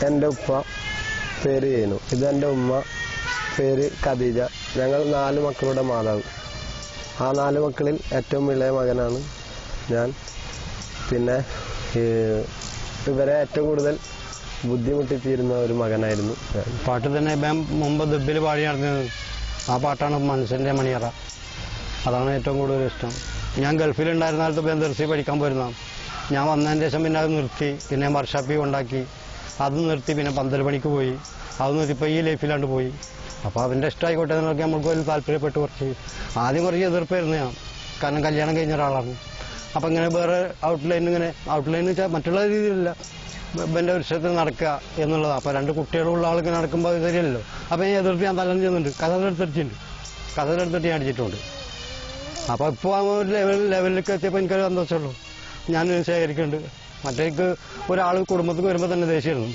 എൻ്റെ ഉപ്പ പേര് ചെയ്യുന്നു. ഇതെൻ്റെ ഉമ്മ പേര് ഖദീജ. ഞങ്ങൾ 4 മക്കളുടെ മാതാവ്. ആ 4 മക്കളിൽ ഏറ്റവും ഇളയ മകനാണ് ഞാൻ. പിന്നെ ഇവരെ ഏറ്റവും കൂടുതൽ ബുദ്ധിമുട്ടിച്ചിരുന്ന ഒരു മകനായിരുന്നു. പാട്ട് തന്നെ ഇപ്പം മുമ്പ് ദുബിൽ പാടി നടന്നത്. ആ പാട്ടാണ് മനസ്സിൻ്റെ മണിയറ. അതാണ് ഏറ്റവും കൂടുതൽ ഇഷ്ടം. ഞാൻ ഗൾഫിലുണ്ടായിരുന്ന കാലത്ത് ബന്ധർസി പഠിക്കാൻ പോയിരുന്ന. ഞാൻ വന്നതിന് ശേഷം പിന്നെ അത് നിർത്തി. പിന്നെ വർഷാപ്പി ഉണ്ടാക്കി, അത് നിർത്തി. പിന്നെ പന്തൽ പണിക്ക് പോയി, അത് നിർത്തിപ്പോൾ ഈ ലൈഫിലാണ്ട് പോയി. അപ്പോൾ അതിൻ്റെ ഇഷ്ടമായിക്കോട്ടെ എന്നൊക്കെ നമുക്ക് വലിയ താല്പര്യപ്പെട്ട് ആദ്യം കുറച്ച് എതിർപ്പായിരുന്നു ഞാൻ. കാരണം കല്യാണം കഴിഞ്ഞ ഒരാളാണ്. അപ്പം ഇങ്ങനെ വേറെ ഔട്ട്ലൈൻ വെച്ചാൽ മറ്റുള്ള രീതിയിലല്ല, എൻ്റെ വൃക്ഷത്തിൽ നടക്കുക എന്നുള്ളതാണ്. അപ്പോൾ 2 കുട്ടികളുള്ള ആൾക്ക് നടക്കുമ്പോൾ അത് ശരിയല്ലോ. അപ്പം ഞാൻ എതിർത്ത് ഞാൻ തലം ചെയ്യുന്നുണ്ട്. കഥകളെടുത്തിട്ട് ഞാൻ അടിച്ചിട്ടുണ്ട്. അപ്പോൾ ഇപ്പോൾ ആ ഒരു ലെവലിലേക്ക് എത്തിയപ്പോൾ എനിക്കൊരു സന്തോഷമുള്ളൂ. ഞാൻ ശേഖരിക്കുന്നുണ്ട്. മറ്റേക്ക് ഒരാൾ കുടുംബത്തിൽ വരുമ്പോൾ തന്നെ ദേഷ്യമായിരുന്നു.